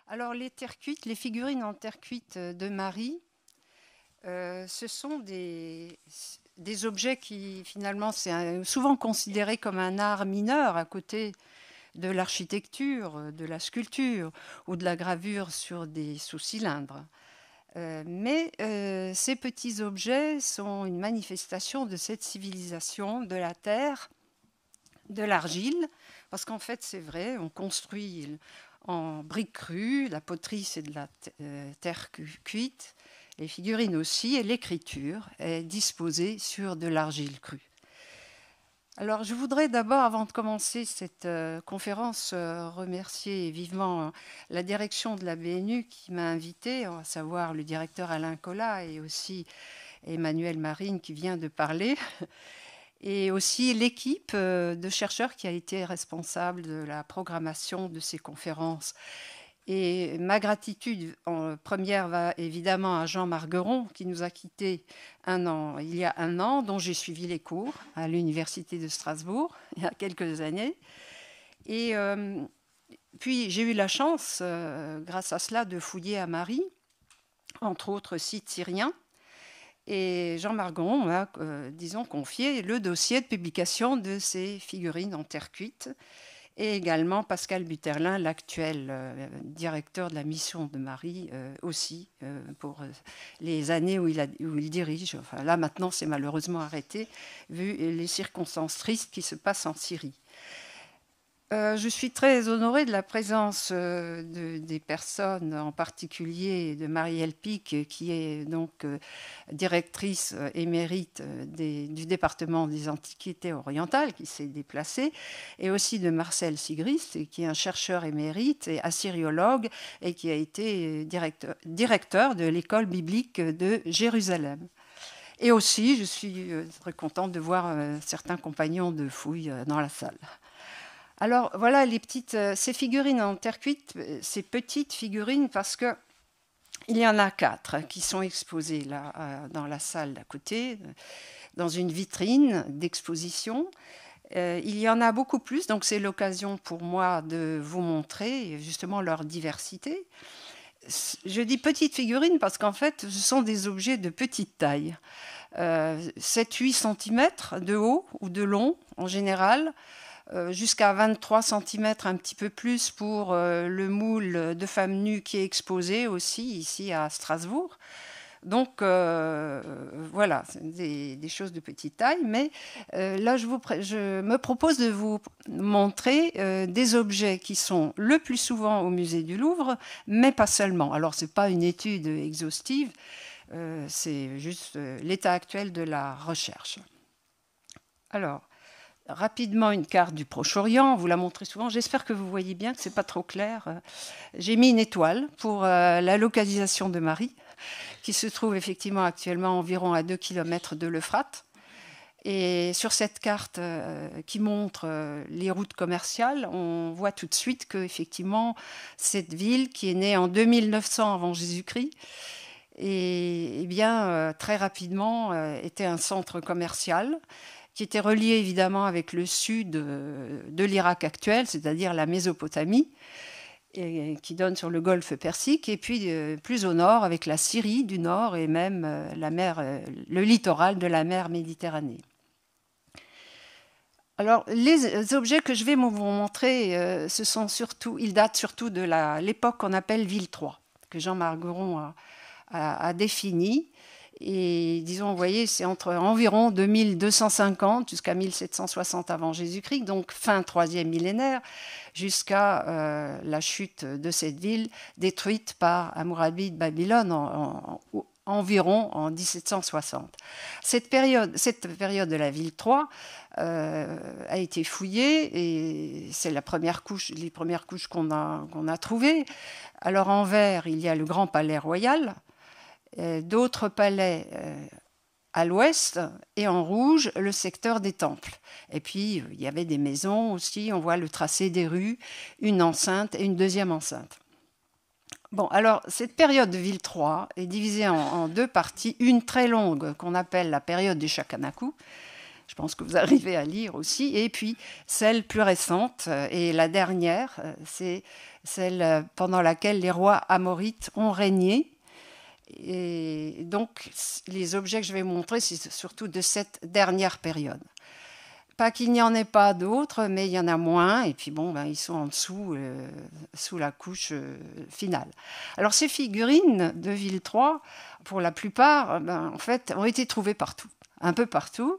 Alors, les terres cuites, les figurines en terre cuite de Marie, ce sont des objets qui, finalement, c'est souvent considéré comme un art mineur à côté de l'architecture, de la sculpture ou de la gravure sur des sous-cylindres. Mais ces petits objets sont une manifestation de cette civilisation de la terre, de l'argile, parce qu'en fait, c'est vrai, on construit en briques crues, la poterie, c'est de la terre cuite, les figurines aussi, et l'écriture est disposée sur de l'argile crue. Alors, je voudrais d'abord, avant de commencer cette conférence, remercier vivement la direction de la BNU qui m'a invitée, à savoir le directeur Alain Collat et aussi Emmanuel Marine qui vient de parler, et aussi l'équipe de chercheurs qui a été responsable de la programmation de ces conférences. Et ma gratitude en première va évidemment à Jean Margueron, qui nous a quittés il y a un an, dont j'ai suivi les cours à l'Université de Strasbourg il y a quelques années. Et puis j'ai eu la chance, grâce à cela, de fouiller à Marie, entre autres sites syriens. Et Jean Margueron m'a, disons, confié le dossier de publication de ces figurines en terre cuite, et également Pascal Butterlin, l'actuel directeur de la mission de Marie, aussi, pour les années où il dirige. Enfin, là, maintenant, c'est malheureusement arrêté, vu les circonstances tristes qui se passent en Syrie. Je suis très honorée de la présence des personnes, en particulier de Marielle Pic, qui est donc directrice émérite du département des Antiquités orientales, qui s'est déplacée, et aussi de Marcel Sigrist, qui est un chercheur émérite et assyriologue, et qui a été directeur de l'école biblique de Jérusalem. Et aussi, je suis très contente de voir certains compagnons de fouille dans la salle. Alors voilà ces figurines en terre cuite, ces petites figurines, parce que il y en a 4 qui sont exposées là dans la salle d'à côté, dans une vitrine d'exposition. Il y en a beaucoup plus, donc c'est l'occasion pour moi de vous montrer justement leur diversité. Je dis petites figurines parce qu'en fait, ce sont des objets de petite taille, 7-8 cm de haut ou de long en général, jusqu'à 23 cm, un petit peu plus pour le moule de femme nue qui est exposé aussi ici à Strasbourg. Donc voilà, des choses de petite taille, mais là je me propose de vous montrer des objets qui sont le plus souvent au musée du Louvre, mais pas seulement. Alors ce n'est pas une étude exhaustive, c'est juste l'état actuel de la recherche. Alors, rapidement, une carte du Proche-Orient, on vous la montre souvent. J'espère que vous voyez bien, que ce n'est pas trop clair. J'ai mis une étoile pour la localisation de Marie, qui se trouve effectivement actuellement environ à 2 km de l'Euphrate. Et sur cette carte qui montre les routes commerciales, on voit tout de suite qu'effectivement, cette ville qui est née en 2900 avant Jésus-Christ, et bien, très rapidement, était un centre commercial qui était relié évidemment avec le sud de l'Irak actuel, c'est-à-dire la Mésopotamie, et qui donne sur le golfe Persique, et puis plus au nord avec la Syrie du nord et même le littoral de la mer Méditerranée. Alors, les objets que je vais vous montrer, ils datent surtout de l'époque qu'on appelle Ville 3, que Jean Margueron a définie. Et disons, vous voyez, c'est entre environ 2250 jusqu'à 1760 avant Jésus-Christ, donc fin 3e millénaire, jusqu'à la chute de cette ville détruite par Hammurabi de Babylone environ en 1760. Cette période de la ville 3 a été fouillée et c'est les premières couches qu'on a trouvées. Alors en vert, il y a le Grand Palais Royal, d'autres palais à l'ouest, et en rouge, le secteur des temples. Et puis, il y avait des maisons aussi, on voit le tracé des rues, une enceinte et une deuxième enceinte. Bon, alors, cette période de ville 3 est divisée en deux parties, une très longue qu'on appelle la période du Shakanaku, Je pense que vous arrivez à lire aussi. Et puis, celle plus récente, et la dernière, c'est celle pendant laquelle les rois amorites ont régné. Et donc, les objets que je vais vous montrer, c'est surtout de cette dernière période. Pas qu'il n'y en ait pas d'autres, mais il y en a moins. Et puis bon, ils sont en dessous, sous la couche finale. Alors ces figurines de Villetroy, pour la plupart, en fait, ont été trouvées partout, un peu partout,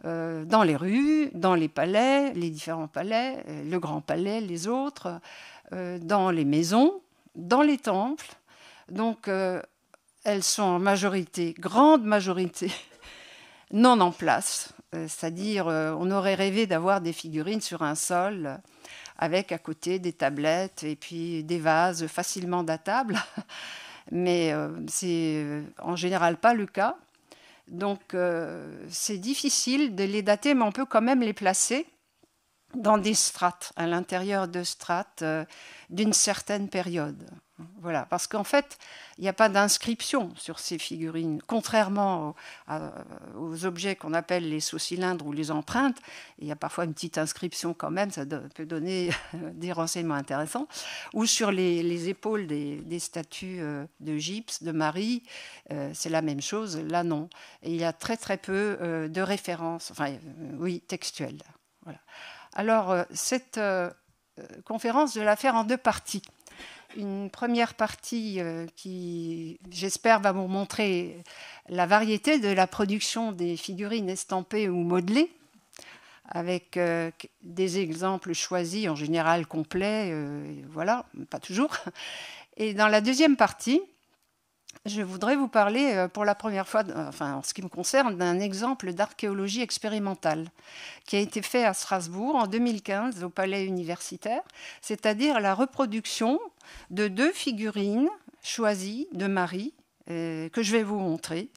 dans les rues, dans les palais, les différents palais, le Grand Palais, les autres, dans les maisons, dans les temples. Donc elles sont en majorité, grande majorité, non en place. C'est-à-dire, on aurait rêvé d'avoir des figurines sur un sol avec à côté des tablettes et puis des vases facilement datables. Mais c'est en général pas le cas. Donc, c'est difficile de les dater, mais on peut quand même les placer dans des strates, à l'intérieur de strates d'une certaine période. Voilà, parce qu'en fait, il n'y a pas d'inscription sur ces figurines. Contrairement aux objets qu'on appelle les sauts-cylindres ou les empreintes, il y a parfois une petite inscription quand même, ça peut donner des renseignements intéressants. Ou sur les épaules des statues de gypse, de Marie, c'est la même chose. Là, non. Et il y a très très peu de références, oui, textuelles. Voilà. Alors, cette conférence, je vais la faire en deux parties. Une première partie qui, j'espère, va vous montrer la variété de la production des figurines estampées ou modelées, avec des exemples choisis, en général complets, voilà, pas toujours. Et dans la deuxième partie, je voudrais vous parler pour la première fois, en ce qui me concerne, d'un exemple d'archéologie expérimentale qui a été fait à Strasbourg en 2015 au Palais universitaire, c'est-à-dire la reproduction de 2 figurines choisies de Marie que je vais vous montrer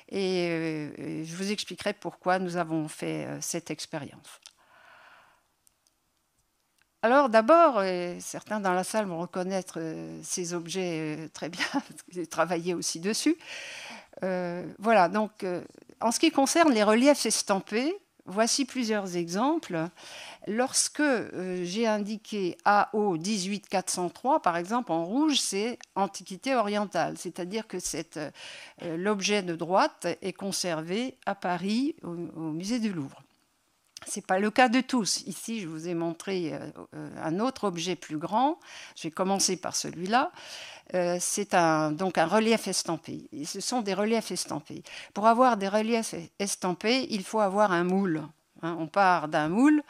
et je vous expliquerai pourquoi nous avons fait cette expérience. Alors d'abord, certains dans la salle vont reconnaître ces objets très bien, parce que j'ai travaillé aussi dessus. Voilà, donc en ce qui concerne les reliefs estampés, voici plusieurs exemples. Lorsque j'ai indiqué AO 18403, par exemple, en rouge, c'est Antiquité orientale, c'est-à-dire que l'objet de droite est conservé à Paris, au musée du Louvre. Ce n'est pas le cas de tous. Ici, je vous ai montré un autre objet plus grand. Je vais commencer par celui-là. C'est donc un relief estampé. Et ce sont des reliefs estampés. Pour avoir des reliefs estampés, il faut avoir un moule. On part d'un moule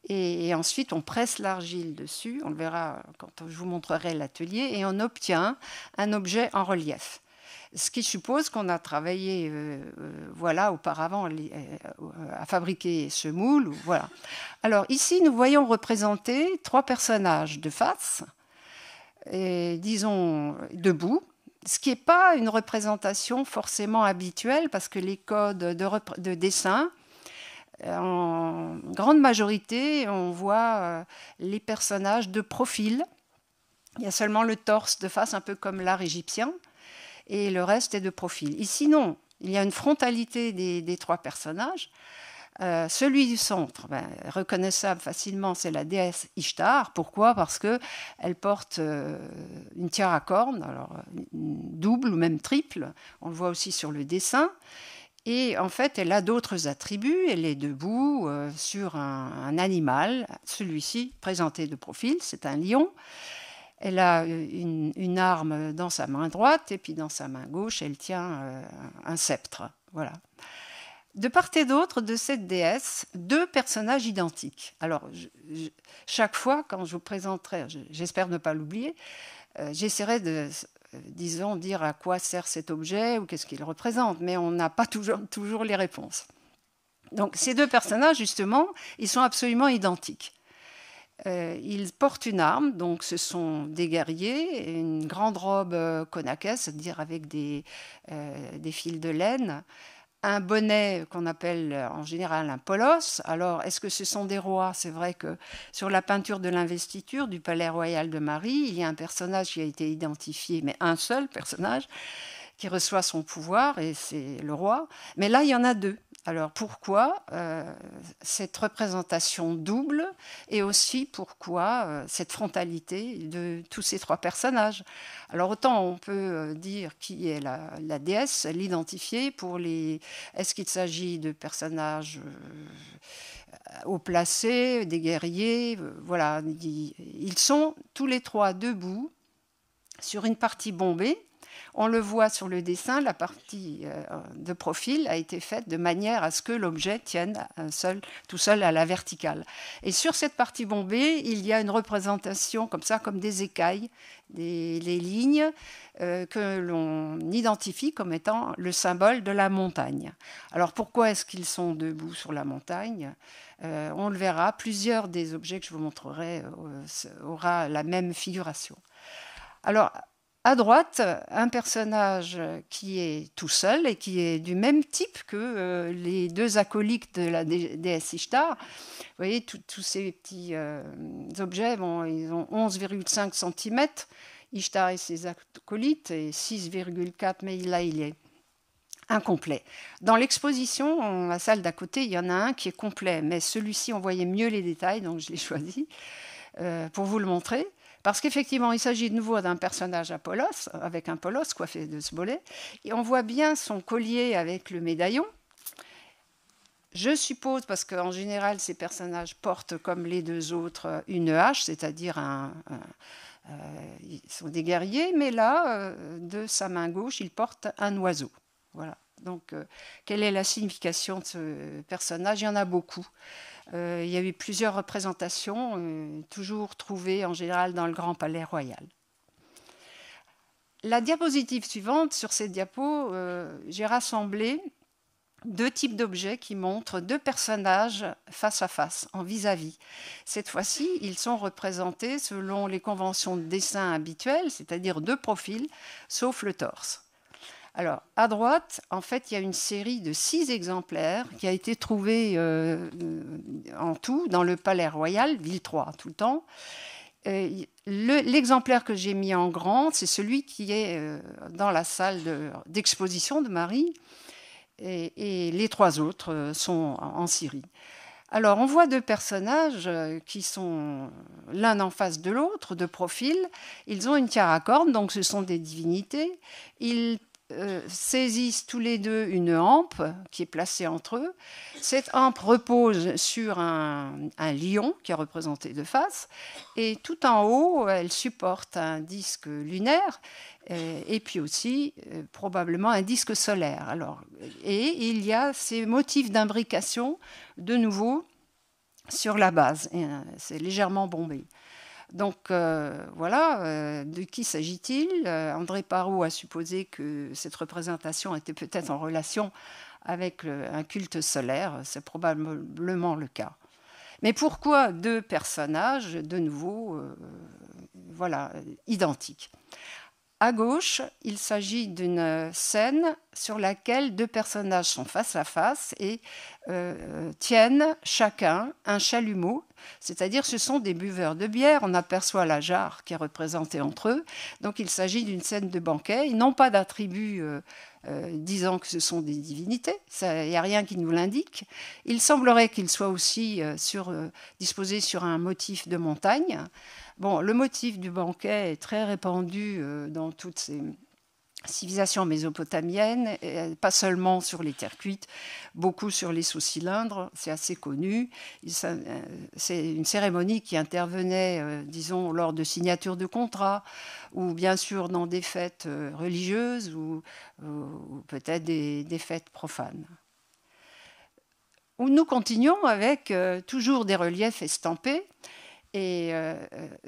et ensuite on presse l'argile dessus. On le verra quand je vous montrerai l'atelier. Et on obtient un objet en relief. Ce qui suppose qu'on a travaillé auparavant à fabriquer ce moule. Voilà. Alors ici, nous voyons représenter 3 personnages de face, et, disons debout, ce qui n'est pas une représentation forcément habituelle parce que les codes de dessin, en grande majorité, on voit les personnages de profil. Il y a seulement le torse de face, un peu comme l'art égyptien. Et le reste est de profil. Ici, non. Il y a une frontalité des 3 personnages. Celui du centre, reconnaissable facilement, c'est la déesse Ishtar. Pourquoi? Parce qu'elle porte une tiare à cornes, alors double ou même triple. On le voit aussi sur le dessin. Et en fait, elle a d'autres attributs. Elle est debout sur un animal. Celui-ci, présenté de profil, c'est un lion. Elle a une arme dans sa main droite et puis dans sa main gauche, elle tient un sceptre. Voilà. De part et d'autre de cette déesse, 2 personnages identiques. Alors, chaque fois, quand je vous présenterai, j'espère ne pas l'oublier, j'essaierai de, dire à quoi sert cet objet ou qu'est-ce qu'il représente, mais on n'a pas toujours les réponses. Donc, ces 2 personnages, justement, ils sont absolument identiques. Ils portent une arme, donc ce sont des guerriers, une grande robe conaquès, c'est-à-dire avec des fils de laine, un bonnet qu'on appelle en général un polos. Alors, est-ce que ce sont des rois? C'est vrai que sur la peinture de l'investiture du Palais Royal de Marie, il y a un personnage qui a été identifié, mais un seul personnage, qui reçoit son pouvoir, et c'est le roi. Mais là, il y en a 2. Alors pourquoi cette représentation double et aussi pourquoi cette frontalité de tous ces trois personnages? Alors autant on peut dire qui est la déesse, l'identifier pour les... Est-ce qu'il s'agit de personnages haut placés, des guerriers? Voilà, ils sont tous les trois debout sur une partie bombée. On le voit sur le dessin, la partie de profil a été faite de manière à ce que l'objet tienne tout seul à la verticale. Et sur cette partie bombée, il y a une représentation comme ça, comme des écailles, les lignes que l'on identifie comme étant le symbole de la montagne. Alors pourquoi est-ce qu'ils sont debout sur la montagne? On le verra, plusieurs des objets que je vous montrerai aura la même figuration. Alors, à droite, un personnage qui est tout seul et qui est du même type que les deux acolytes de la déesse Ishtar. Vous voyez, tous ces petits objets, bon, ils ont 11,5 cm. Ishtar et ses acolytes, et 6,4, mais là, il est incomplet. Dans l'exposition, dans la salle d'à côté, il y en a un qui est complet, mais celui-ci, on voyait mieux les détails, donc je l'ai choisi pour vous le montrer. Parce qu'effectivement, il s'agit de nouveau d'un personnage à polos, avec un polos coiffé de sbolet. Et on voit bien son collier avec le médaillon. Je suppose, parce qu'en général, ces personnages portent, comme les deux autres, une hache, c'est-à-dire ils sont des guerriers, mais là, de sa main gauche, il porte un oiseau. Voilà. Donc, quelle est la signification de ce personnage? Il y en a beaucoup. Il y a eu plusieurs représentations, toujours trouvées en général dans le Grand Palais Royal. La diapositive suivante, sur cette diapo, j'ai rassemblé deux types d'objets qui montrent deux personnages face à face, en vis-à-vis. Cette fois-ci, ils sont représentés selon les conventions de dessin habituelles, c'est-à-dire de profil, sauf le torse. Alors, à droite, en fait, il y a une série de 6 exemplaires qui a été trouvée en tout dans le Palais Royal, ville 3, tout le temps. L'exemplaire que j'ai mis en grand, c'est celui qui est dans la salle d'exposition de Marie, et les 3 autres sont en Syrie. Alors, on voit deux personnages qui sont l'un en face de l'autre, de profil. Ils ont une tiare à cornes, donc ce sont des divinités. Ils saisissent tous les deux une hampe qui est placée entre eux. Cette hampe repose sur un lion qui est représenté de face, et tout en haut, elle supporte un disque lunaire et puis aussi probablement un disque solaire. Alors, et il y a ces motifs d'imbrication de nouveau sur la base. C'est légèrement bombé. Donc voilà, de qui s'agit-il? André Parot a supposé que cette représentation était peut-être en relation avec un culte solaire, c'est probablement le cas. Mais pourquoi deux personnages, de nouveau, voilà, identiques? À gauche, il s'agit d'une scène sur laquelle deux personnages sont face à face et tiennent chacun un chalumeau, c'est-à-dire ce sont des buveurs de bière. On aperçoit la jarre qui est représentée entre eux. Donc il s'agit d'une scène de banquet. Ils n'ont pas d'attributs disant que ce sont des divinités. Il n'y a rien qui nous l'indique. Il semblerait qu'ils soient aussi disposés sur un motif de montagne. Bon, le motif du banquet est très répandu dans toutes ces civilisations mésopotamiennes, pas seulement sur les terres cuites, beaucoup sur les sous-cylindres, c'est assez connu. C'est une cérémonie qui intervenait, disons, lors de signatures de contrats, ou bien sûr dans des fêtes religieuses, ou peut-être des fêtes profanes. Nous continuons avec toujours des reliefs estampés. Et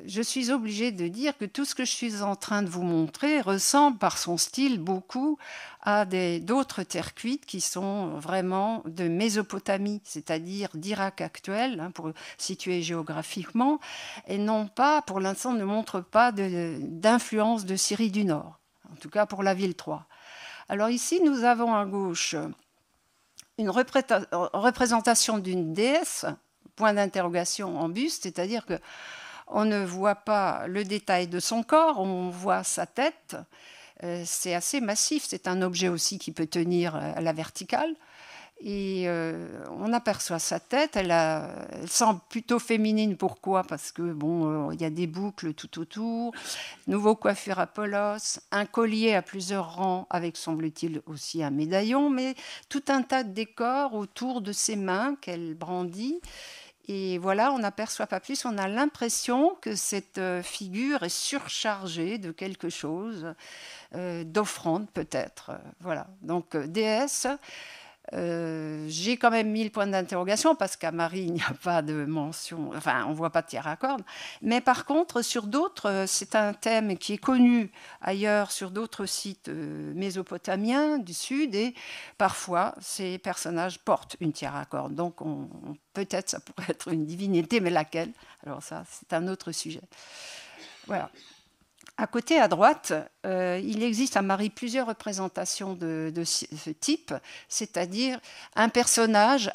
je suis obligée de dire que tout ce que je suis en train de vous montrer ressemble par son style beaucoup à d'autres terres cuites qui sont vraiment de Mésopotamie, c'est-à-dire d'Irak actuel, hein, pour situer géographiquement, et non pas, pour l'instant, ne montre pas d'influence de Syrie du Nord, en tout cas pour la ville 3. Alors ici, nous avons à gauche une représentation d'une déesse, point d'interrogation en buste, c'est-à-dire qu'on ne voit pas le détail de son corps, on voit sa tête. C'est assez massif, c'est un objet aussi qui peut tenir à la verticale. Et on aperçoit sa tête, elle semble plutôt féminine. Pourquoi? Parce que bon, il y a des boucles tout autour, nouveau coiffure à polos, un collier à plusieurs rangs avec, semble-t-il, aussi un médaillon, mais tout un tas de décors autour de ses mains qu'elle brandit. Et voilà, on n'aperçoit pas plus, on a l'impression que cette figure est surchargée de quelque chose, d'offrande peut-être. Voilà, donc déesse. J'ai quand même mis le point d'interrogation parce qu'à Marie, il n'y a pas de mention, enfin, on ne voit pas de tiers à cordes. Mais par contre, sur d'autres, c'est un thème qui est connu ailleurs sur d'autres sites mésopotamiens du Sud et parfois, ces personnages portent une tiers à cordes. Donc, peut-être ça pourrait être une divinité, mais laquelle? Alors ça, c'est un autre sujet. Voilà. À côté, à droite, il existe à Marie plusieurs représentations de ce type, c'est-à-dire un personnage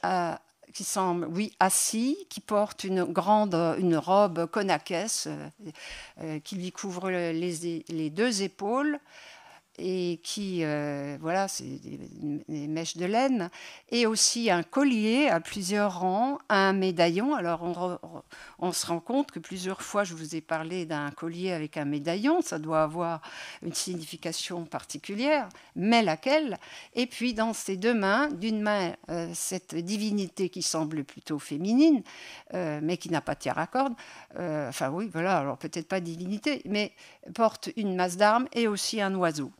qui semble, oui, assis, qui porte une robe conaquès qui lui couvre les deux épaules et qui, voilà, c'est des mèches de laine, et aussi un collier à plusieurs rangs, un médaillon. Alors, on se rend compte que plusieurs fois, je vous ai parlé d'un collier avec un médaillon, ça doit avoir une signification particulière, mais laquelle? Et puis, dans ses deux mains, d'une main, cette divinité qui semble plutôt féminine, mais qui n'a pas de tiers à cordes, enfin oui, voilà, alors peut-être pas divinité, mais porte une masse d'armes et aussi un oiseau.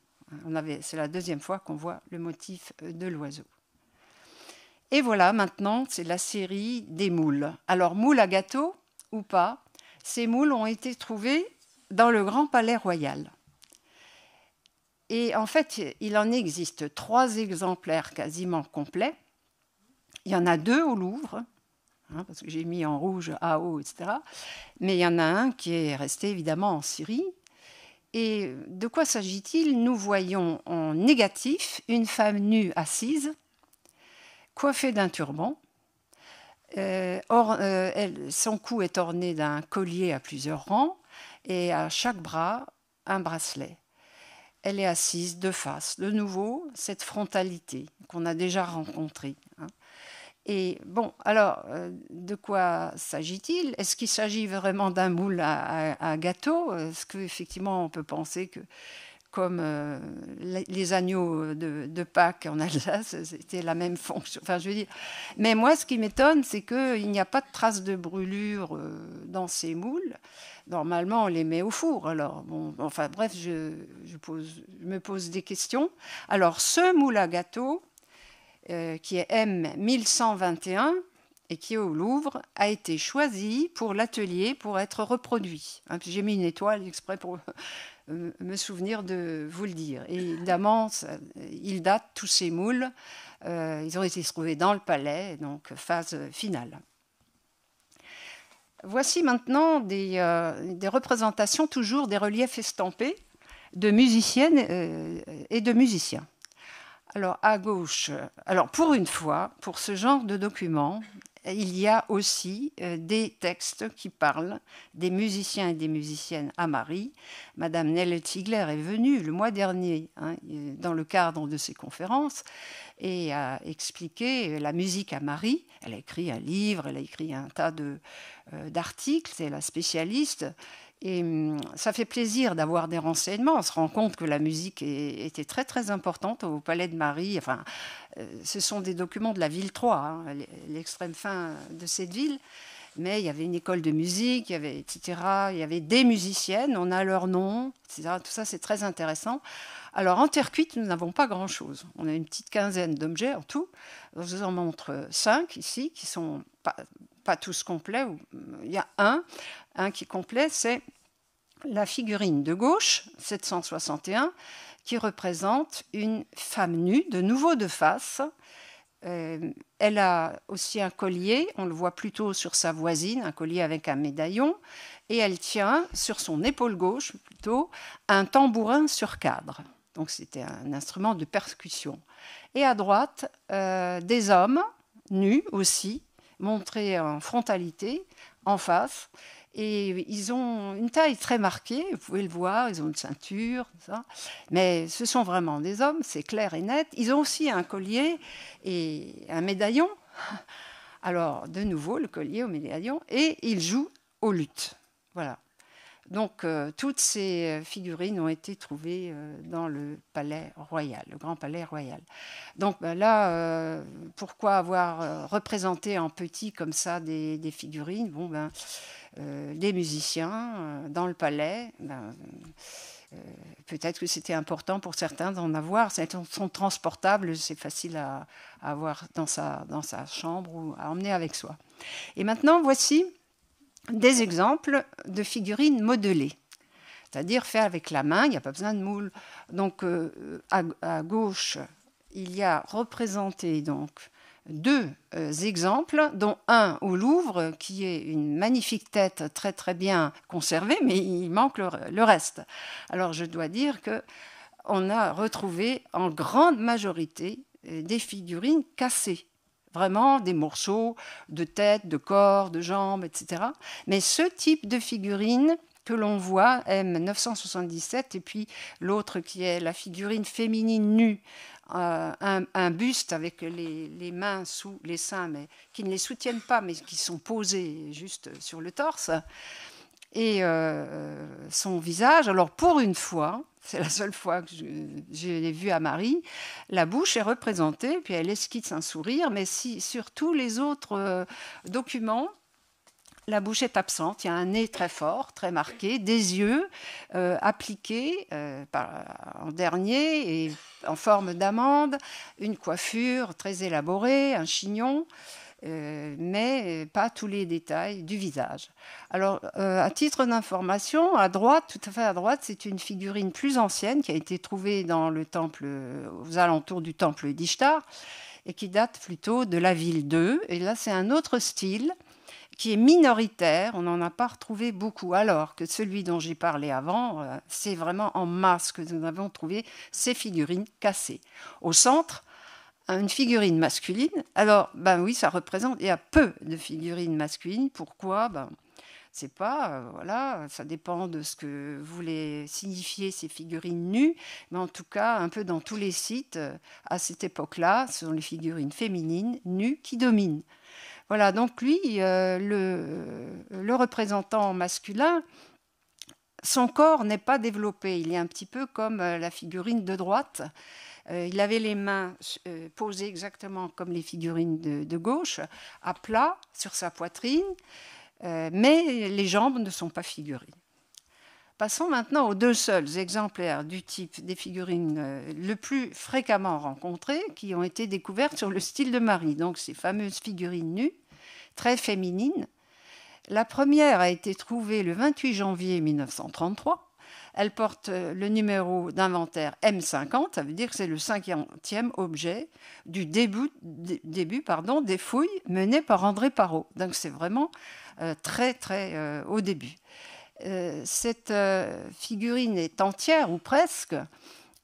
C'est la deuxième fois qu'on voit le motif de l'oiseau. Et voilà, maintenant, c'est la série des moules. Alors, moules à gâteau ou pas, ces moules ont été trouvés dans le Grand Palais Royal. Et en fait, il en existe 3 exemplaires quasiment complets. Il y en a 2 au Louvre, parce que j'ai mis en rouge AO, etc. Mais il y en a un qui est resté évidemment en Syrie. Et de quoi s'agit-il? Nous voyons en négatif une femme nue assise, coiffée d'un turban. Son cou est orné d'un collier à plusieurs rangs et à chaque bras, un bracelet. Elle est assise de face. De nouveau, cette frontalité qu'on a déjà rencontrée. Et bon, alors, de quoi s'agit-il? Est-ce qu'il s'agit vraiment d'un moule à gâteau? Est-ce qu'effectivement, on peut penser que, comme les agneaux de Pâques en Alsace, c'était la même fonction? Enfin, je veux dire. Mais moi, ce qui m'étonne, c'est qu'il n'y a pas de traces de brûlure dans ces moules. Normalement, on les met au four. Alors, bon, enfin, bref, je me pose des questions. Alors, ce moule à gâteau, qui est M1121 et qui est au Louvre, a été choisi pour l'atelier pour être reproduit. J'ai mis une étoile exprès pour me souvenir de vous le dire. Et évidemment, ils datent, tous ces moules. Ils ont été trouvés dans le palais, donc phase finale. Voici maintenant des représentations, toujours des reliefs estampés de musiciennes et de musiciens. Alors, à gauche, alors pour une fois, pour ce genre de document, il y a aussi des textes qui parlent des musiciens et des musiciennes à Marie. Madame Nelle Ziegler est venue le mois dernier, dans le cadre de ses conférences, et a expliqué la musique à Marie. Elle a écrit un livre, elle a écrit un tas d'articles, c'est la spécialiste. Et ça fait plaisir d'avoir des renseignements. On se rend compte que la musique était très, très importante au Palais de Marie. Enfin, ce sont des documents de la ville 3, l'extrême fin de cette ville. Mais il y avait une école de musique, il y avait, etc. Il y avait des musiciennes, on a leur nom, etc. Tout ça, c'est très intéressant. Alors, en terre cuite, nous n'avons pas grand-chose. On a une petite quinzaine d'objets en tout. Je vous en montre 5 ici, qui ne sont pas tous complets. Il y a un qui est complet, c'est la figurine de gauche, 761, qui représente une femme nue, de nouveau de face. Elle a aussi un collier, on le voit plutôt sur sa voisine, un collier avec un médaillon, et elle tient sur son épaule gauche, plutôt, un tambourin sur cadre. Donc c'était un instrument de percussion. Et à droite, des hommes, nus aussi, montrés en frontalité, en face, Et ils ont une taille très marquée, vous pouvez le voir, ils ont une ceinture, ça. Mais ce sont vraiment des hommes, c'est clair et net. Ils ont aussi un collier et un médaillon. Alors, de nouveau, le collier au médaillon, et ils jouent aux luttes. Voilà. Donc, toutes ces figurines ont été trouvées dans le palais royal, le grand palais royal. Donc là, pourquoi avoir représenté en petit comme ça des figurines? Bon, des musiciens dans le palais, peut-être que c'était important pour certains d'en avoir. Elles sont transportables, c'est facile à avoir dans sa chambre ou à emmener avec soi. Et maintenant, voici des exemples de figurines modelées, c'est-à-dire faites avec la main, il n'y a pas besoin de moule. Donc, à gauche, il y a représenté donc deux exemples, dont un au Louvre, qui est une magnifique tête très très bien conservée, mais il manque le reste. Alors je dois dire qu'on a retrouvé en grande majorité des figurines cassées. Vraiment des morceaux de tête, de corps, de jambes, etc. Mais ce type de figurine que l'on voit, M977, et puis l'autre qui est la figurine féminine nue, un buste avec les mains sous les seins, mais qui ne les soutiennent pas, mais qui sont posées juste sur le torse, et son visage. Alors pour une fois, c'est la seule fois que je l'ai vue à Marie, la bouche est représentée, puis elle esquisse un sourire, mais sur tous les autres documents, la bouche est absente, il y a un nez très fort, très marqué, des yeux appliqués en dernier et en forme d'amande, une coiffure très élaborée, un chignon, mais pas tous les détails du visage. Alors, à titre d'information, à droite, tout à fait à droite, c'est une figurine plus ancienne qui a été trouvée dans le temple, aux alentours du temple d'Ishtar, et qui date plutôt de la ville d'Eu. Et là, c'est un autre style qui est minoritaire, on n'en a pas retrouvé beaucoup, alors que celui dont j'ai parlé avant, c'est vraiment en masse que nous avons trouvé ces figurines cassées. Au centre, une figurine masculine. Alors, oui, ça représente, il y a peu de figurines masculines. Pourquoi? C'est pas, voilà, ça dépend de ce que voulaient signifier ces figurines nues, mais en tout cas, un peu dans tous les sites, à cette époque-là, ce sont les figurines féminines nues qui dominent. Voilà, donc lui, le représentant masculin, son corps n'est pas développé. Il est un petit peu comme la figurine de droite. Il avait les mains posées exactement comme les figurines de gauche, à plat sur sa poitrine, mais les jambes ne sont pas figurées. Passons maintenant aux deux seuls exemplaires du type des figurines le plus fréquemment rencontrées qui ont été découvertes sur le style de Marie. Donc ces fameuses figurines nues, très féminines. La première a été trouvée le 28 janvier 1933. Elle porte le numéro d'inventaire M50, ça veut dire que c'est le 50e objet du début des fouilles menées par André Parrot. Donc c'est vraiment très très au début. Cette figurine est entière ou presque,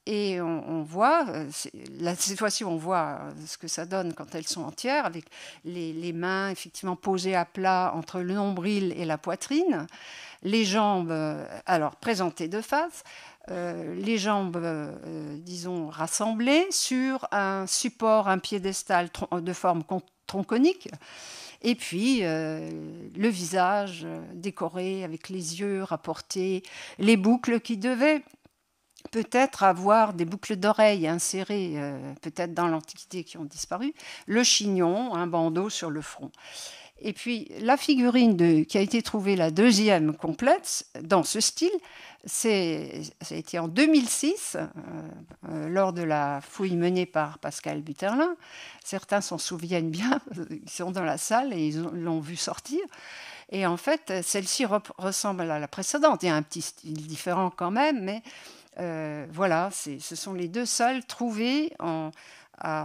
et on voit, cette fois-ci on voit ce que ça donne quand elles sont entières, avec les mains effectivement posées à plat entre le nombril et la poitrine, les jambes alors présentées de face, les jambes disons rassemblées sur un support, un piédestal de forme tronconique. Et puis, le visage décoré avec les yeux rapportés, les boucles qui devaient peut-être avoir des boucles d'oreilles insérées, peut-être dans l'Antiquité qui ont disparu, le chignon, un bandeau sur le front. Et puis, la figurine qui a été trouvée la deuxième complète dans ce style, ça a été en 2006, lors de la fouille menée par Pascal Butterlin. Certains s'en souviennent bien, ils sont dans la salle et ils l'ont vu sortir. Et en fait, celle-ci ressemble à la précédente. Il y a un petit style différent quand même, mais voilà, ce sont les deux seuls trouvés en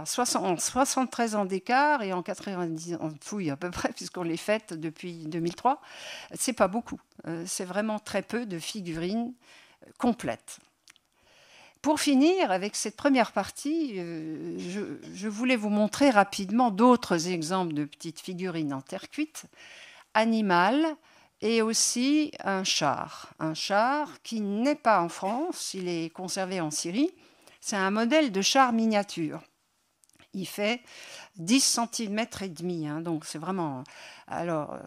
73 ans d'écart et en 90 ans de fouille à peu près, puisqu'on les fête depuis 2003. C'est pas beaucoup, c'est vraiment très peu de figurines complètes. Pour finir avec cette première partie, je voulais vous montrer rapidement d'autres exemples de petites figurines en terre cuite, animales et aussi un char qui n'est pas en France, il est conservé en Syrie. C'est un modèle de char miniature. Il fait 10 cm et demi, hein, donc c'est vraiment... Alors,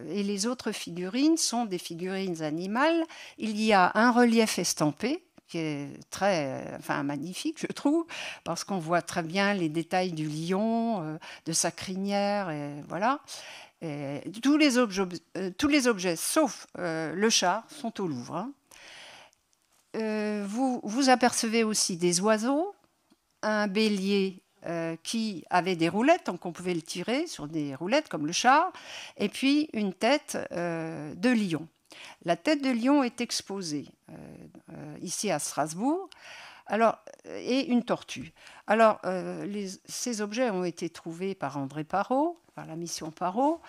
et les autres figurines sont des figurines animales. Il y a un relief estampé, qui est magnifique, je trouve, parce qu'on voit très bien les détails du lion, de sa crinière, et voilà. Et tous les objets, sauf le char, sont au Louvre. Hein. Vous apercevez aussi des oiseaux, un bélier qui avait des roulettes, donc on pouvait le tirer sur des roulettes comme le char, et puis une tête de lion. La tête de lion est exposée ici à Strasbourg, et une tortue. Alors, ces objets ont été trouvés par André Parrot, par la mission Parrot,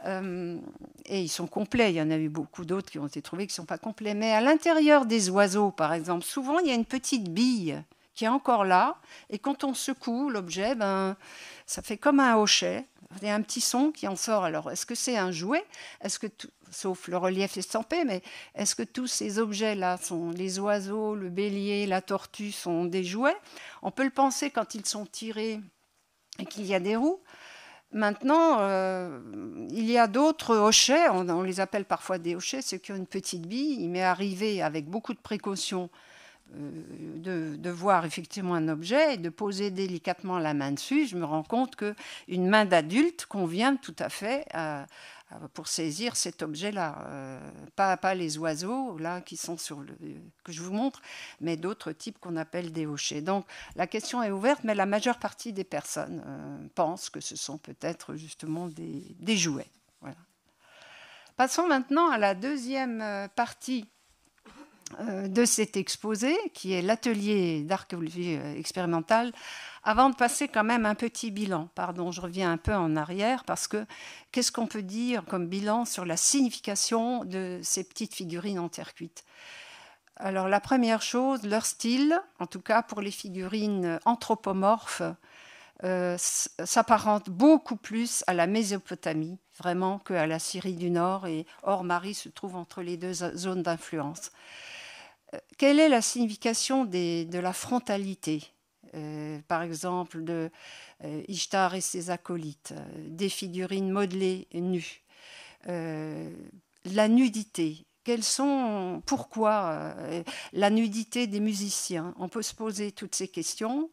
et ils sont complets. Il y en a eu beaucoup d'autres qui ont été trouvés qui ne sont pas complets. Mais à l'intérieur des oiseaux, par exemple, souvent, il y a une petite bille qui est encore là. Et quand on secoue l'objet, ça fait comme un hochet. Il y a un petit son qui en sort. Alors, est-ce que c'est un jouet? Sauf le relief estampé, mais est-ce que tous ces objets-là, les oiseaux, le bélier, la tortue, sont des jouets? On peut le penser quand ils sont tirés et qu'il y a des roues. Maintenant, il y a d'autres hochets, on les appelle parfois des hochets, ceux qui ont une petite bille. Il m'est arrivé, avec beaucoup de précautions, de voir effectivement un objet et de poser délicatement la main dessus. Je me rends compte qu'une main d'adulte convient tout à fait pour saisir cet objet-là. Pas les oiseaux là qui sont que je vous montre, mais d'autres types qu'on appelle des hochets. Donc la question est ouverte, mais la majeure partie des personnes pensent que ce sont peut-être justement des jouets. Voilà. Passons maintenant à la deuxième partie de cet exposé, qui est l'atelier d'archéologie expérimentale, avant de passer quand même un petit bilan. Pardon, je reviens un peu en arrière, parce que qu'est-ce qu'on peut dire comme bilan sur la signification de ces petites figurines en terre cuite? Alors la première chose, leur style, en tout cas pour les figurines anthropomorphes, s'apparente beaucoup plus à la Mésopotamie, vraiment, qu'à la Syrie du Nord, et Or-Marie se trouve entre les deux zones d'influence. Quelle est la signification de la frontalité, par exemple de Ishtar et ses acolytes, des figurines modelées nues, la nudité? Pourquoi la nudité des musiciens? On peut se poser toutes ces questions.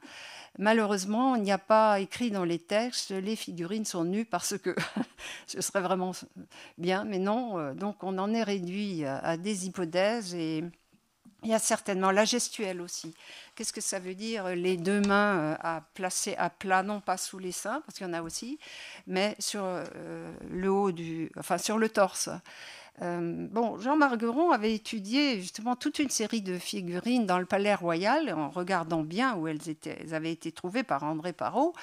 Malheureusement, il n'y a pas écrit dans les textes les figurines sont nues parce que ce serait vraiment bien, mais non. Donc on en est réduit à des hypothèses, et il y a certainement la gestuelle aussi. Qu'est-ce que ça veut dire? Les deux mains à placer à plat, non pas sous les seins, parce qu'il y en a aussi, mais sur le haut sur le torse. Jean Margueron avait étudié justement toute une série de figurines dans le Palais Royal, en regardant bien où elles avaient été trouvées par André Parrot,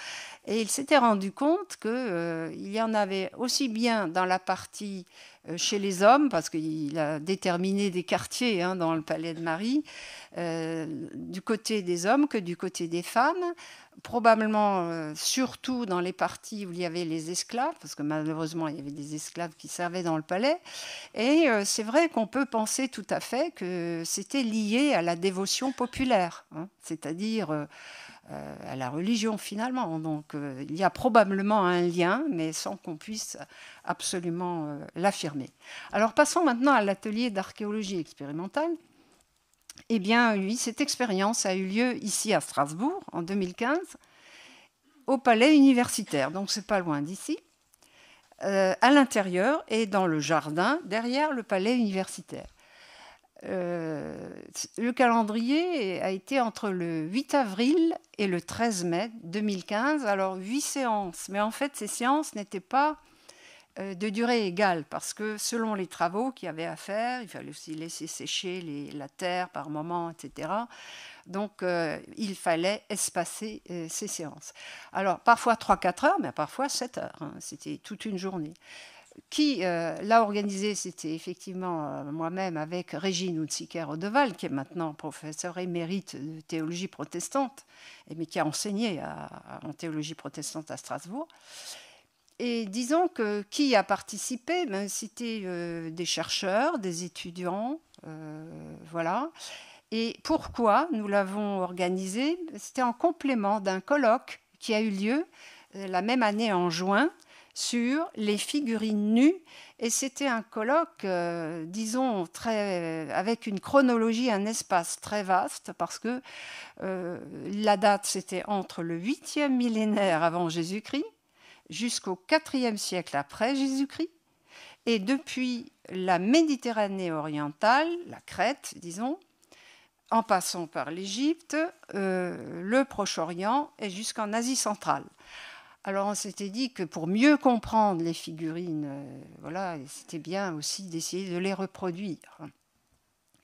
et il s'était rendu compte qu'il y en avait aussi bien dans la partie chez les hommes, parce qu'il a déterminé des quartiers dans le Palais de Marie, du côté des hommes que du côté des femmes, probablement surtout dans les parties où il y avait les esclaves, parce que malheureusement il y avait des esclaves qui servaient dans le palais, et c'est vrai qu'on peut penser tout à fait que c'était lié à la dévotion populaire, c'est-à-dire à la religion finalement. Donc il y a probablement un lien, mais sans qu'on puisse absolument l'affirmer. Alors passons maintenant à l'atelier d'archéologie expérimentale. Eh bien, lui, cette expérience a eu lieu ici à Strasbourg en 2015, au palais universitaire, donc c'est pas loin d'ici, à l'intérieur et dans le jardin derrière le palais universitaire. Le calendrier a été entre le 8 avril et le 13 mai 2015, alors 8 séances, mais en fait ces séances n'étaient pas de durée égale, parce que selon les travaux qu'il y avait à faire, il fallait aussi laisser sécher la terre par moment, etc. Donc il fallait espacer ces séances. Alors parfois 3-4 heures, mais parfois 7 heures, c'était toute une journée. Qui l'a organisé, c'était effectivement moi-même avec Régine Hunziker-Odeval, qui est maintenant professeure émérite de théologie protestante, mais qui a enseigné en théologie protestante à Strasbourg. Et disons que qui a participé? Ben, c'était des chercheurs, des étudiants, voilà. Et pourquoi nous l'avons organisé? C'était en complément d'un colloque qui a eu lieu la même année en juin sur les figurines nues. Et c'était un colloque, disons, avec une chronologie, un espace très vaste, parce que la date, c'était entre le 8e millénaire avant Jésus-Christ jusqu'au 4e siècle après Jésus-Christ. Et depuis la Méditerranée orientale, la Crète, disons, en passant par l'Égypte, le Proche-Orient et jusqu'en Asie centrale. Alors on s'était dit que pour mieux comprendre les figurines, voilà, c'était bien aussi d'essayer de les reproduire.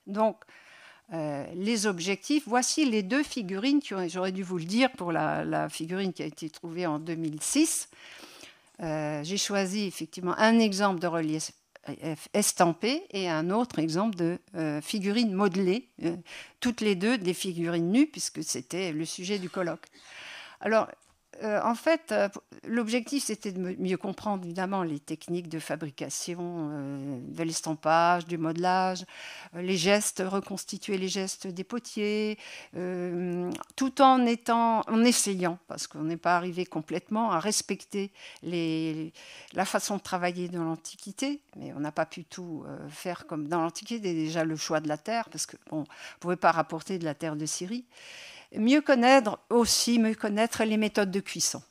Donc les objectifs, voici les 2 figurines, j'aurais dû vous le dire pour la figurine qui a été trouvée en 2006. J'ai choisi effectivement un exemple de relief estampé et un autre exemple de figurines modelées, toutes les 2 des figurines nues, puisque c'était le sujet du colloque. Alors, en fait, l'objectif, c'était de mieux comprendre évidemment les techniques de fabrication, de l'estampage, du modelage, les gestes, reconstituer les gestes des potiers, tout en essayant, parce qu'on n'est pas arrivé complètement à respecter la façon de travailler dans l'Antiquité, mais on n'a pas pu tout faire comme dans l'Antiquité, déjà le choix de la terre, parce qu'on ne pouvait pas rapporter de la terre de Syrie. Mieux connaître les méthodes de cuisson.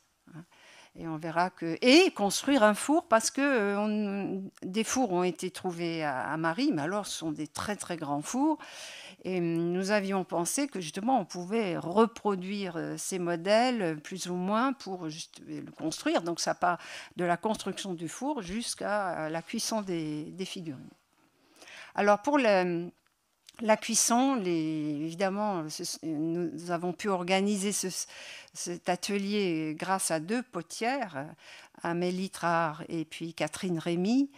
Et on verra que... Et construire un four, parce que des fours ont été trouvés à Marie, mais alors ce sont des très très grands fours. Et nous avions pensé que justement on pouvait reproduire ces modèles plus ou moins pour juste le construire. Donc ça part de la construction du four jusqu'à la cuisson des figurines. Alors pour la cuisson, évidemment, nous avons pu organiser cet atelier grâce à 2 potières, Amélie Trard et puis Catherine Rémy,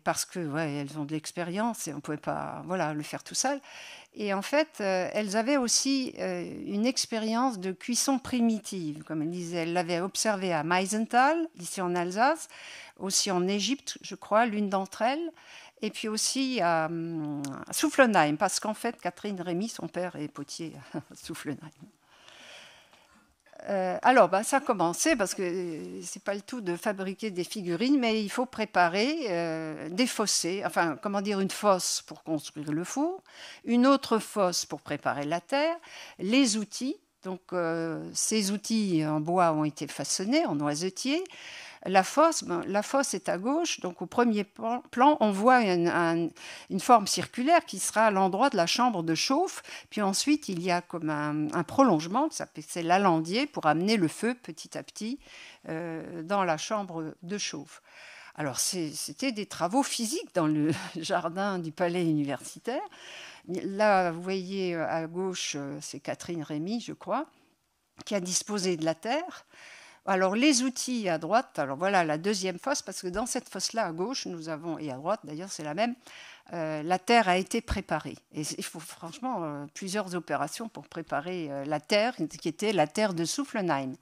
parce que elles ont de l'expérience et on ne pouvait pas le faire tout seul. Et en fait, elles avaient aussi une expérience de cuisson primitive, comme elles disaient. Elles l'avaient observé à Meisenthal, ici en Alsace, aussi en Égypte, je crois, l'une d'entre elles. Et puis aussi à Soufflenheim, parce qu'en fait, Catherine Rémy, son père est potier à Soufflenheim. Alors, ça a commencé, parce que ce n'est pas le tout de fabriquer des figurines, mais il faut préparer des fossés, enfin, comment dire, une fosse pour construire le four, une autre fosse pour préparer la terre, les outils. Donc, ces outils en bois ont été façonnés en noisetier. La fosse est à gauche, donc au premier plan, on voit une forme circulaire qui sera à l'endroit de la chambre de chauffe. Puis ensuite, il y a comme un prolongement, c'est l'alandier, pour amener le feu petit à petit dans la chambre de chauffe. Alors, c'était des travaux physiques dans le jardin du palais universitaire. Là, vous voyez à gauche, c'est Catherine Rémy, je crois, qui a disposé de la terre. Alors, les outils à droite, alors voilà la deuxième fosse, parce que dans cette fosse-là, à gauche, nous avons, et à droite d'ailleurs, c'est la même, la terre a été préparée. Et il faut franchement plusieurs opérations pour préparer la terre, qui était la terre de Soufflenheim.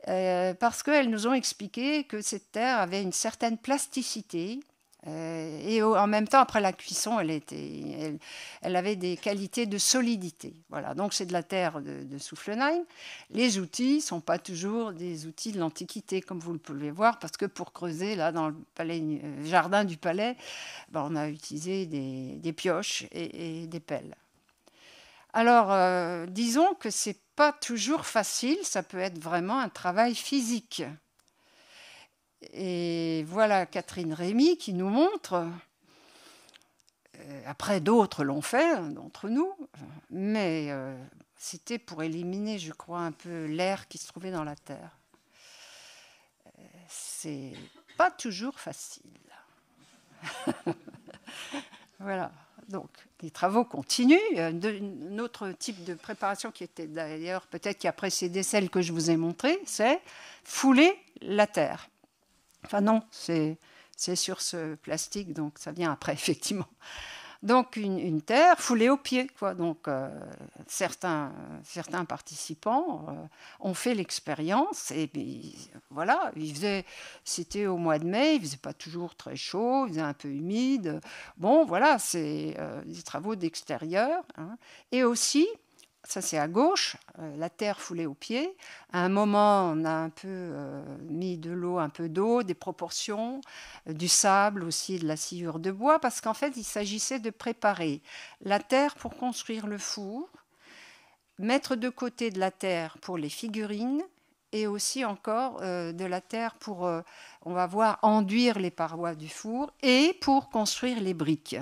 Parce qu'elles nous ont expliqué que cette terre avait une certaine plasticité, et en même temps, après la cuisson, elle avait des qualités de solidité. Voilà, donc c'est de la terre de Soufflenheim. Les outils ne sont pas toujours des outils de l'Antiquité, comme vous le pouvez voir, parce que pour creuser, là, dans le jardin du palais, on a utilisé des pioches et des pelles. Alors, disons que ce n'est pas toujours facile, ça peut être vraiment un travail physique. Et voilà Catherine Rémy qui nous montre, après d'autres l'ont fait, d'entre nous, mais c'était pour éliminer, je crois, un peu l'air qui se trouvait dans la terre. C'est pas toujours facile. Voilà, donc les travaux continuent. Un autre type de préparation qui était d'ailleurs peut-être qui a précédé celle que je vous ai montrée, c'est fouler la terre. Enfin non, c'est sur ce plastique, donc ça vient après, effectivement. Donc une terre foulée aux pieds, quoi. Donc certains participants ont fait l'expérience et puis, voilà, c'était au mois de mai, il faisait pas toujours très chaud, il faisait un peu humide. Bon, voilà, c'est des travaux d'extérieur, hein. Et aussi, ça c'est à gauche, la terre foulée aux pieds. À un moment, on a un peu mis de l'eau, un peu d'eau, des proportions, du sable aussi, de la sciure de bois, parce qu'en fait, il s'agissait de préparer la terre pour construire le four, mettre de côté de la terre pour les figurines, et aussi encore de la terre pour, on va voir, enduire les parois du four, et pour construire les briques.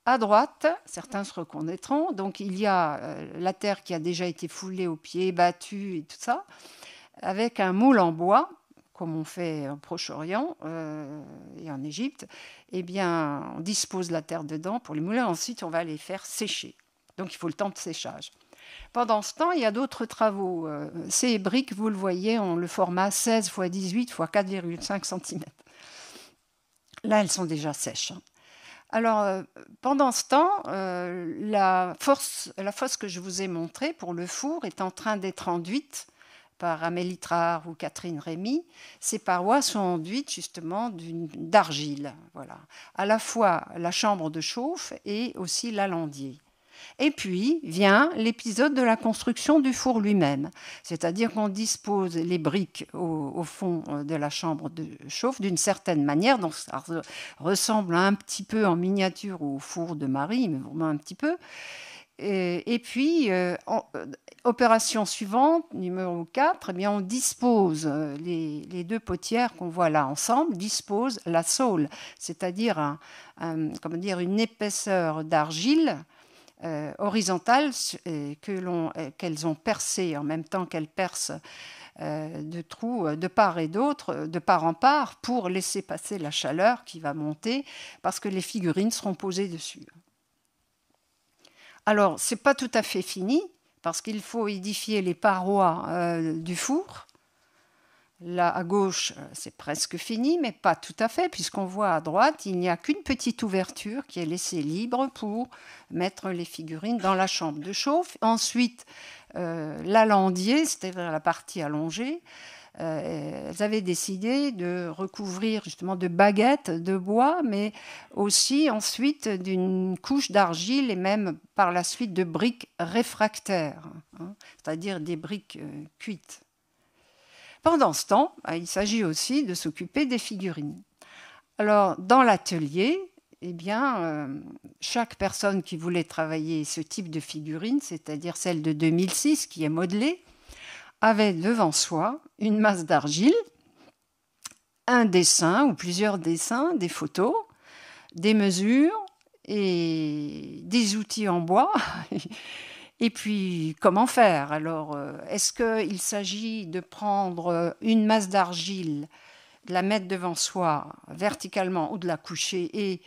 À droite, certains se reconnaîtront, donc il y a la terre qui a déjà été foulée aux pieds, battue et tout ça, avec un moule en bois, comme on fait au Proche-Orient et en Égypte. Eh bien, on dispose la terre dedans pour les mouler, ensuite on va les faire sécher. Donc il faut le temps de séchage. Pendant ce temps, il y a d'autres travaux. Ces briques, vous le voyez, ont le format 16 x 18 x 4,5 cm. Là, elles sont déjà sèches. Alors, pendant ce temps, la fosse que je vous ai montrée pour le four est en train d'être enduite par Amélie Trard ou Catherine Rémy. Ces parois sont enduites justement d'argile. Voilà. À la fois la chambre de chauffe et aussi l'alandier. Et puis vient l'épisode de la construction du four lui-même, c'est-à-dire qu'on dispose les briques au fond de la chambre de chauffe d'une certaine manière, donc ça ressemble un petit peu en miniature au four de Marie, mais vraiment un petit peu. Et puis, opération suivante, numéro 4, eh bien, on dispose, les deux potières qu'on voit là ensemble, disposent la saule, c'est-à-dire une épaisseur d'argile horizontale qu'elles ont percée en même temps qu'elles percent de trous de part et d'autre, de part en part, pour laisser passer la chaleur qui va monter, parce que les figurines seront posées dessus. Alors, ce n'est pas tout à fait fini, parce qu'il faut édifier les parois du four. Là, à gauche, c'est presque fini, mais pas tout à fait, puisqu'on voit à droite, il n'y a qu'une petite ouverture qui est laissée libre pour mettre les figurines dans la chambre de chauffe. Ensuite, l'alandier, c'est-à-dire la partie allongée, elles avaient décidé de recouvrir justement de baguettes de bois, mais aussi ensuite d'une couche d'argile et même par la suite de briques réfractaires, hein, c'est-à-dire des briques cuites. Pendant ce temps, il s'agit aussi de s'occuper des figurines. Alors, dans l'atelier, eh bien, chaque personne qui voulait travailler ce type de figurine, c'est-à-dire celle de 2006 qui est modelée, avait devant soi une masse d'argile, un dessin ou plusieurs dessins, des photos, des mesures et des outils en bois. Et puis, comment faire? Alors, est-ce qu'il s'agit de prendre une masse d'argile, de la mettre devant soi verticalement ou de la coucher et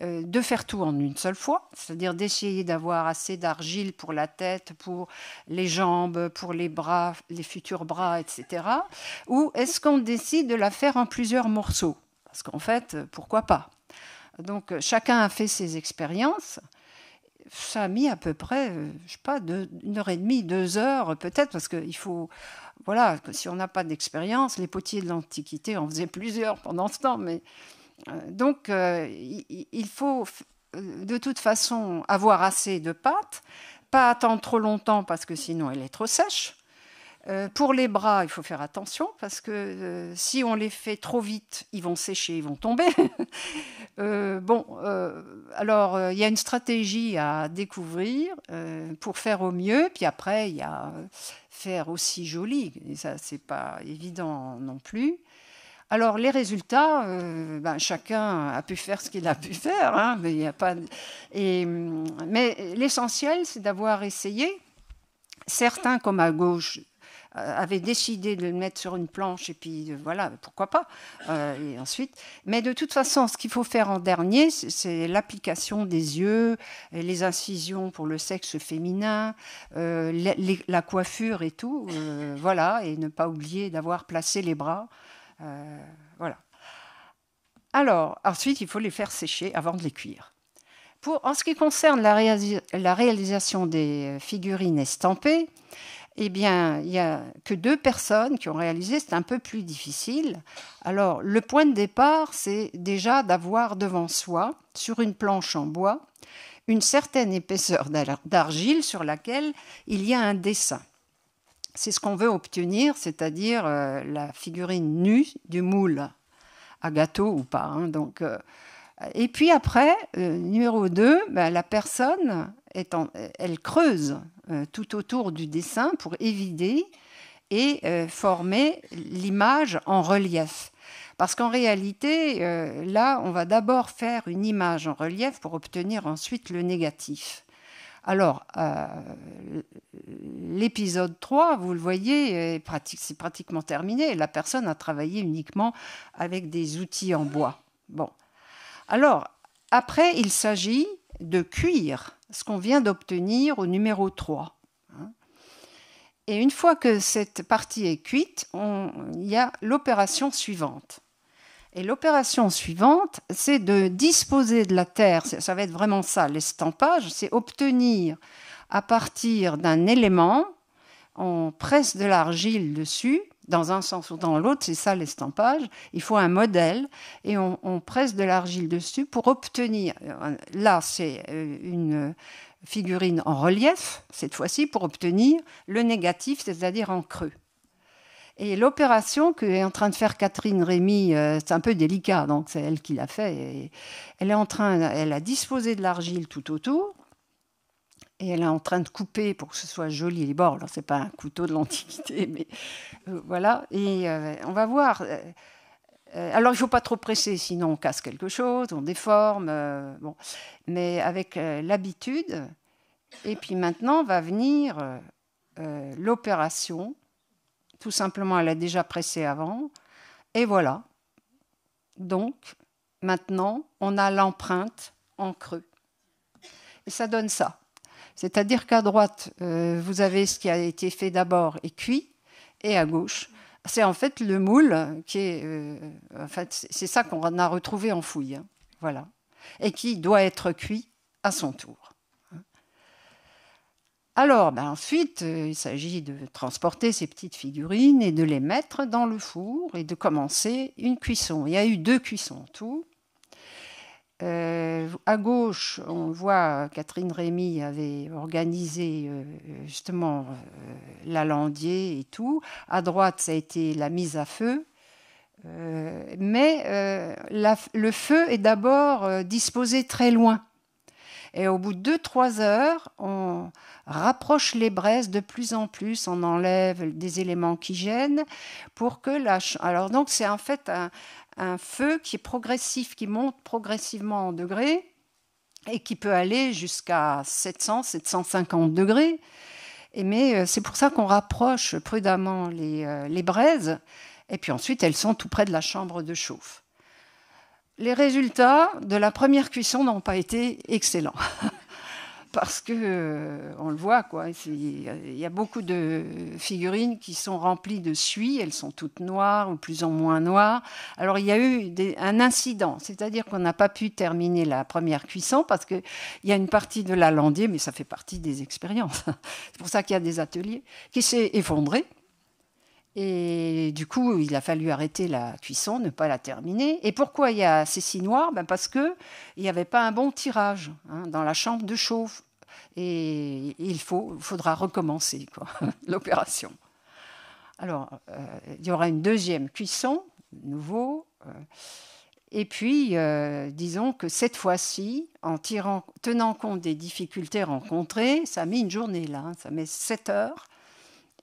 de faire tout en une seule fois, c'est-à-dire d'essayer d'avoir assez d'argile pour la tête, pour les jambes, pour les bras, les futurs bras, etc. Ou est-ce qu'on décide de la faire en plusieurs morceaux? Parce qu'en fait, pourquoi pas? Donc, chacun a fait ses expériences. Ça a mis à peu près, je ne sais pas, 1h30, 2 heures peut-être, parce qu'il faut, voilà, si on n'a pas d'expérience, les potiers de l'Antiquité en faisaient plusieurs pendant ce temps, mais donc il faut de toute façon avoir assez de pâte, pas attendre trop longtemps parce que sinon elle est trop sèche. Pour les bras, il faut faire attention parce que si on les fait trop vite, ils vont sécher, ils vont tomber. Alors il y a une stratégie à découvrir pour faire au mieux. Puis après, il y a faire aussi joli. Et ça, c'est pas évident non plus. Alors les résultats, chacun a pu faire ce qu'il a pu faire, hein, mais il y a pas. Mais l'essentiel, c'est d'avoir essayé. Certains, comme à gauche, avaient décidé de le mettre sur une planche et puis voilà, pourquoi pas. Et ensuite, mais de toute façon, ce qu'il faut faire en dernier, c'est l'application des yeux, les incisions pour le sexe féminin, la coiffure et tout, voilà, et ne pas oublier d'avoir placé les bras. Voilà. Alors, ensuite, il faut les faire sécher avant de les cuire. En ce qui concerne la réalisation des figurines estampées, eh bien, il n'y a que 2 personnes qui ont réalisé, c'est un peu plus difficile. Alors, le point de départ, c'est déjà d'avoir devant soi, sur une planche en bois, une certaine épaisseur d'argile sur laquelle il y a un dessin. C'est ce qu'on veut obtenir, c'est-à-dire la figurine nue du moule à gâteau ou pas. Hein, donc, et puis après, numéro 2, ben, la personne, elle creuse tout autour du dessin pour évider et former l'image en relief. Parce qu'en réalité, là, on va d'abord faire une image en relief pour obtenir ensuite le négatif. Alors, l'épisode 3, vous le voyez, c'est pratiquement terminé. La personne a travaillé uniquement avec des outils en bois. Bon. Alors, après, il s'agit de cuire ce qu'on vient d'obtenir au numéro 3. Et une fois que cette partie est cuite, il y a l'opération suivante. Et l'opération suivante, c'est de disposer de la terre. Ça va être vraiment ça, l'estampage. C'est obtenir à partir d'un élément, on presse de l'argile dessus, dans un sens ou dans l'autre, c'est ça l'estampage. Il faut un modèle et on presse de l'argile dessus pour obtenir. Là, c'est une figurine en relief, cette fois-ci, pour obtenir le négatif, c'est-à-dire en creux. Et l'opération qu'est en train de faire Catherine Rémy, c'est un peu délicat, donc c'est elle qui l'a fait. Et elle a disposé de l'argile tout autour, et elle est en train de couper pour que ce soit joli les bords. Alors, c'est pas un couteau de l'Antiquité, mais voilà. Et on va voir. Alors, il ne faut pas trop presser, sinon on casse quelque chose, on déforme. Bon. Mais avec l'habitude, et puis maintenant va venir l'opération. Tout simplement, elle a déjà pressé avant. Et voilà. Donc, maintenant, on a l'empreinte en creux. Et ça donne ça. C'est-à-dire qu'à droite, vous avez ce qui a été fait d'abord et cuit. Et à gauche, c'est en fait le moule qui est... en fait, c'est ça qu'on a retrouvé en fouille. Hein. Voilà. Et qui doit être cuit à son tour. Alors, ensuite, il s'agit de transporter ces petites figurines et de les mettre dans le four et de commencer une cuisson. Il y a eu 2 cuissons en tout. À gauche, on voit Catherine Rémy avait organisé justement l'alandier et tout. À droite, ça a été la mise à feu. Mais le feu est d'abord disposé très loin. Et au bout de 2-3 heures, on rapproche les braises de plus en plus, on enlève des éléments qui gênent pour que Alors donc c'est en fait un feu qui est progressif, qui monte progressivement en degrés et qui peut aller jusqu'à 700-750 degrés. Mais c'est pour ça qu'on rapproche prudemment les braises et puis ensuite elles sont tout près de la chambre de chauffe. Les résultats de la première cuisson n'ont pas été excellents. Parce que, on le voit, quoi, il y a beaucoup de figurines qui sont remplies de suie, elles sont toutes noires ou plus ou moins noires. Alors, il y a eu un incident, c'est-à-dire qu'on n'a pas pu terminer la première cuisson parce qu'il y a une partie de l'alandier, mais ça fait partie des expériences. C'est pour ça qu'il y a des ateliers, qui s'est effondré. Et du coup, il a fallu arrêter la cuisson, ne pas la terminer. Et pourquoi c'est si noir ? Parce qu'il n'y avait pas un bon tirage dans la chambre de chauffe. Et il faudra recommencer l'opération. Alors, il y aura une deuxième cuisson, nouveau. Et puis, disons que cette fois-ci, en tenant compte des difficultés rencontrées, ça a mis une journée là, ça met 7 heures.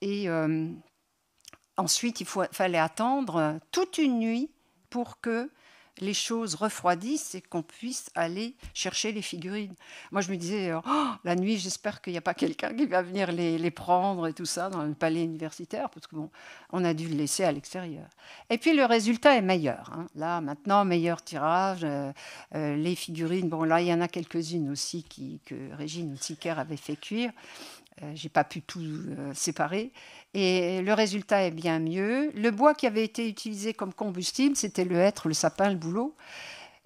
Et... ensuite, il fallait attendre toute une nuit pour que les choses refroidissent et qu'on puisse aller chercher les figurines. Moi, je me disais, la nuit, j'espère qu'il n'y a pas quelqu'un qui va venir les prendre et tout ça dans le palais universitaire, parce que on a dû le laisser à l'extérieur. Et puis, le résultat est meilleur. Hein. Là, maintenant, meilleur tirage. Les figurines, là, il y en a quelques-unes aussi que Régine Sicker avait fait cuire. Je n'ai pas pu tout séparer. Et le résultat est bien mieux. Le bois qui avait été utilisé comme combustible, c'était le hêtre, le sapin, le bouleau.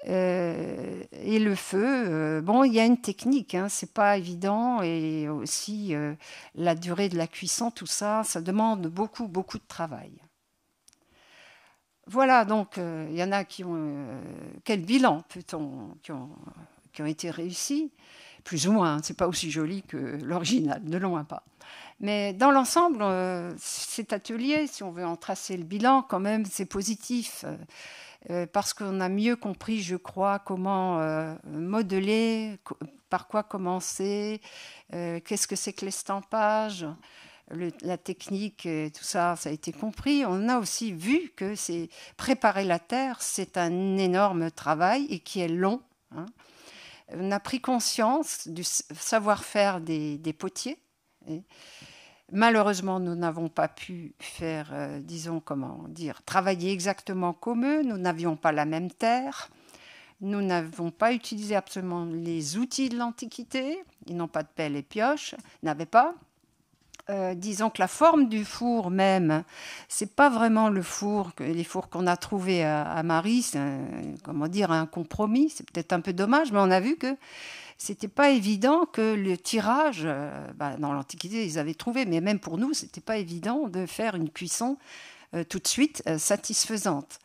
Et le feu, bon, il y a une technique, hein, c'est pas évident, et aussi la durée de la cuisson, tout ça, ça demande beaucoup, beaucoup de travail. Voilà, donc il y en a qui ont... quel bilan peut-on, qui ont été réussis? Plus ou moins, hein, c'est pas aussi joli que l'original, de loin pas. Mais dans l'ensemble, cet atelier, si on veut en tracer le bilan, quand même, c'est positif. Parce qu'on a mieux compris, je crois, comment modeler, par quoi commencer, qu'est-ce que c'est que l'estampage, la technique, tout ça, ça a été compris. On a aussi vu que préparer la terre, c'est un énorme travail et qui est long. Hein. On a pris conscience du savoir-faire des potiers. Malheureusement, nous n'avons pas pu faire, disons, comment dire, travailler exactement comme eux. Nous n'avions pas la même terre. Nous n'avons pas utilisé absolument les outils de l'Antiquité. Ils n'ont pas de pelle et pioche, n'avaient pas. Disons que la forme du four même, c'est pas vraiment les fours qu'on a trouvés à Marie. C'est comment dire, un compromis. C'est peut-être un peu dommage, mais on a vu que c'était pas évident que le tirage, dans l'Antiquité, ils avaient trouvé, mais même pour nous, c'était pas évident de faire une cuisson tout de suite satisfaisante.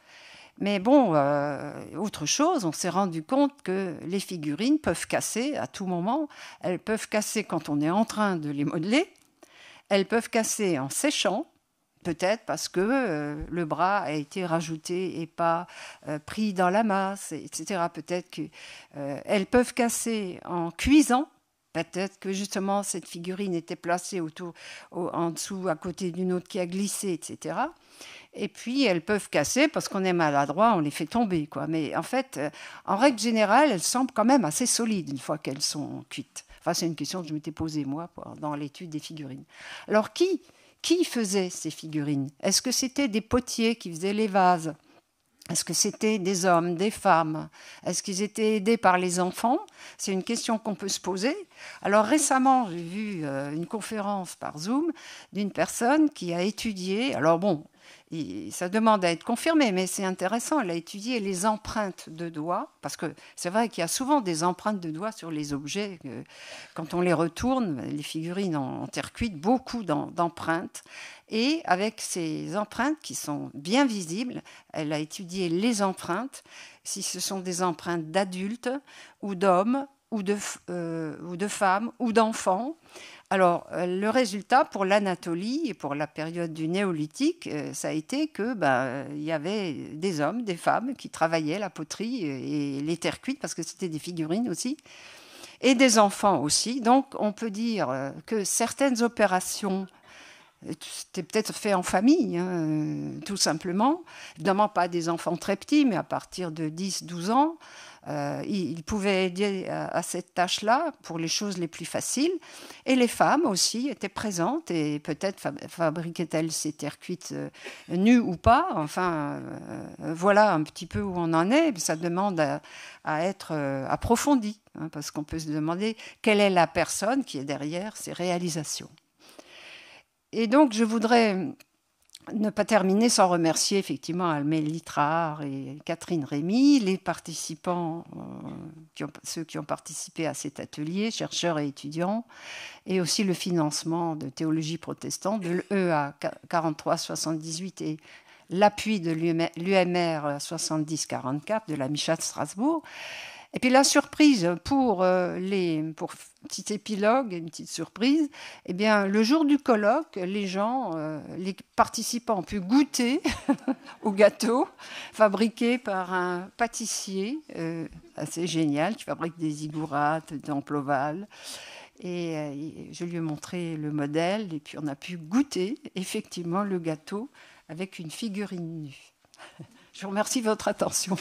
Mais bon, autre chose, on s'est rendu compte que les figurines peuvent casser à tout moment. Elles peuvent casser quand on est en train de les modeler. Elles peuvent casser en séchant. Peut-être parce que le bras a été rajouté et pas pris dans la masse, etc. Peut-être qu'elles peuvent casser en cuisant. Peut-être que justement cette figurine était placée en dessous, à côté d'une autre qui a glissé, etc. Et puis elles peuvent casser parce qu'on est maladroit, on les fait tomber, quoi. Mais en fait, en règle générale, elles semblent quand même assez solides une fois qu'elles sont cuites. Enfin, c'est une question que je m'étais posée, moi, dans l'étude des figurines. Alors, qui faisait ces figurines? Est-ce que c'était des potiers qui faisaient les vases? Est-ce que c'était des hommes, des femmes? Est-ce qu'ils étaient aidés par les enfants? C'est une question qu'on peut se poser. Alors récemment, j'ai vu une conférence par Zoom d'une personne qui a étudié, alors bon, ça demande à être confirmé, mais c'est intéressant, elle a étudié les empreintes de doigts, parce que c'est vrai qu'il y a souvent des empreintes de doigts sur les objets. Quand on les retourne, les figurines en terre cuite, beaucoup d'empreintes. Et avec ces empreintes qui sont bien visibles, elle a étudié les empreintes, si ce sont des empreintes d'adultes ou d'hommes ou de femmes ou d'enfants. Alors, le résultat pour l'Anatolie et pour la période du néolithique, ça a été que y avait des hommes, des femmes qui travaillaient la poterie et les terres cuites, parce que c'était des figurines aussi, et des enfants aussi. Donc, on peut dire que certaines opérations, c'était peut-être fait en famille, hein, tout simplement. Évidemment, pas des enfants très petits, mais à partir de 10-12 ans, ils pouvaient aider à cette tâche-là pour les choses les plus faciles. Et les femmes aussi étaient présentes et peut-être fabriquaient-elles ces terres cuites nues ou pas. Enfin, voilà un petit peu où on en est. Ça demande à être approfondi, hein, parce qu'on peut se demander quelle est la personne qui est derrière ces réalisations. Et donc, je voudrais ne pas terminer sans remercier effectivement Almé Litrard et Catherine Rémy, les participants, ceux qui ont participé à cet atelier, chercheurs et étudiants, et aussi le financement de théologie protestante, de l'EA 4378 et l'appui de l'UMR 7044 de la Micha de Strasbourg. Et puis la surprise pour petit épilogue, une petite surprise, eh bien, le jour du colloque, les participants ont pu goûter au gâteau fabriqué par un pâtissier assez génial qui fabrique des ziggourats d'Ampleval. Et je lui ai montré le modèle et puis on a pu goûter effectivement le gâteau avec une figurine nue. Je vous remercie de votre attention.